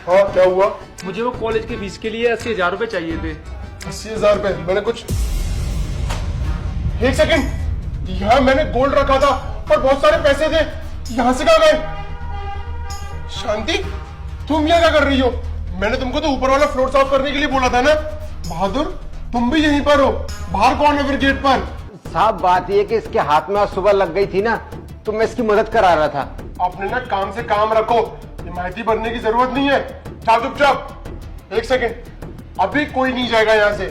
हाँ क्या हुआ? मुझे वो कॉलेज की फीस के लिए 80,000 रुपए चाहिए थे। 80,000 रुपए? मैंने कुछ, एक सेकंड, यहाँ मैंने गोल्ड रखा था और बहुत सारे पैसे थे, यहाँ से कहाँ गए? शांति, तुम यहाँ क्या कर रही हो? मैंने तुमको तो ऊपर वाला फ्लोर साफ करने के लिए बोला था ना। बहादुर, तुम भी यहीं पर हो? बाहर कौन है फिर गेट पर? साहब बात ये कि इसके हाथ में आज सुबह लग गई थी ना, तो मैं इसकी मदद करा रहा था। अपने ना काम से काम रखो, हिमायती बनने की जरूरत नहीं है। चुप चुपचाप। एक सेकंड, अभी कोई नहीं जाएगा यहाँ से।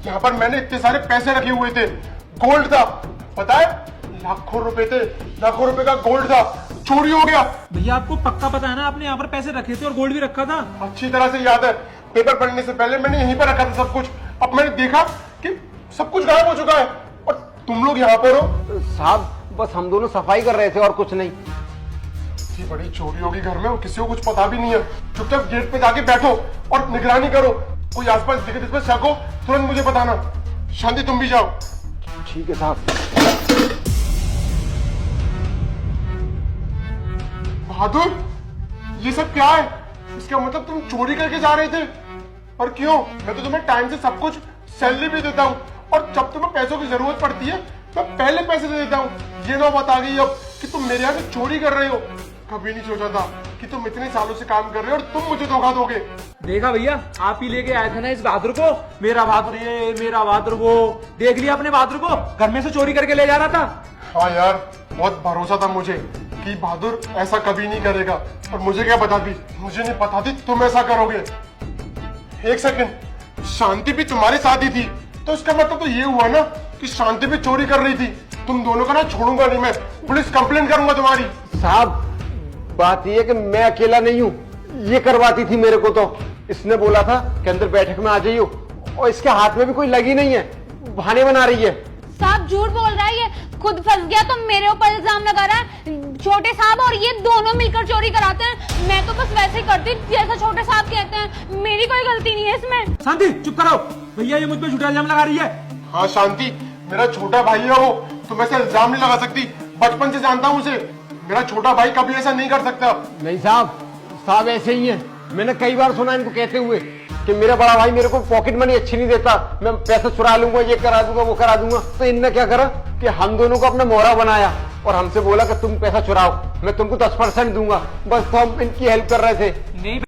यहाँ पर मैंने इतने सारे पैसे रखे हुए थे, गोल्ड था, पता है, लाखों रुपए थे, लाखों रुपए का गोल्ड था, चोरी हो गया। भैया आपको पक्का पता है ना, आपने यहाँ पर पैसे रखे थे और गोल्ड भी रखा था? अच्छी तरह से याद है, पेपर पढ़ने से पहले मैंने यहीं पर रखा था सब कुछ। अब मैंने देखा कि सब कुछ गायब हो चुका है और तुम लोग यहाँ पर हो। साहब बस हम दोनों सफाई कर रहे थे और कुछ नहीं। इतनी बड़ी चोरी होगी घर में और किसी को कुछ पता भी नहीं है। चुपचाप गेट पे जाके बैठो और निगरानी करो। कोई आसपास दिखे जिस पर शक हो तुरंत मुझे बताना। शांति, तुम भी जाओ। ठीक है साहब। बहादुर, ये सब क्या है? इसका मतलब तुम चोरी करके जा रहे थे? और क्यों? मैं तो तुम्हें टाइम से सब कुछ सैलरी भी देता हूँ और जब तुम्हें पैसों की जरूरत पड़ती है मैं पहले पैसे दे देता हूँ। ये नौबत आ गई अब कि तुम मेरे यहाँ से चोरी कर रहे हो। कभी नहीं सोचा था कि तुम इतने सालों से काम कर रहे हो और तुम मुझे धोखा दोगे। देखा भैया, आप ही लेके आए थे ना इस बहादुर को। मेरा बहादुर ये, मेरा बहादुर वो। देख लिया अपने बहादुर को, घर में से चोरी करके ले जा रहा था। हाँ यार, बहुत भरोसा था मुझे कि बहादुर ऐसा कभी नहीं करेगा, और मुझे क्या पता थी, मुझे नहीं पता थी तुम ऐसा करोगे। एक सेकंड, शांति भी तुम्हारे साथ ही थी, तो इसका मतलब तो ये हुआ ना कि शांति भी चोरी कर रही थी। तुम दोनों का ना छोड़ूंगा नहीं मैं, पुलिस कंप्लेंट करूंगा तुम्हारी। साहब बात ये है कि मैं अकेला नहीं हूँ, ये करवाती थी मेरे को। तो इसने बोला था कि अंदर बैठक में आ जाइयो, और इसके हाथ में भी कोई लगी नहीं है, बहाने बना रही है। साहब झूठ बोल रहा है, ये खुद फंस गया तो मेरे ऊपर इल्जाम लगा रहा है। छोटे साहब और ये दोनों मिलकर चोरी कराते हैं। मैं तो बस वैसे ही करती जैसा छोटे साहब कहते हैं, मेरी कोई गलती नहीं है इसमें। शांति चुप करो, भैया ये मुझ पे झूठा इल्जाम लगा रही है। हाँ शांति, मेरा छोटा भाई है वो, तुम ऐसे इल्जाम नहीं लगा सकती। बचपन से जानता हूँ उसे, मेरा छोटा भाई कभी ऐसा नहीं कर सकता। नहीं साहब, साहब ऐसे ही है। मैंने कई बार सुना इनको कहते हुए कि मेरा बड़ा भाई मेरे को पॉकेट मनी अच्छी नहीं देता, मैं पैसे चुरा लूंगा, ये करा दूंगा, वो करा दूंगा। तो इनने क्या करा कि हम दोनों को अपना मोहरा बनाया और हमसे बोला कि तुम पैसा चुराओ, मैं तुमको 10% दूंगा। बस तो हम इनकी हेल्प कर रहे थे।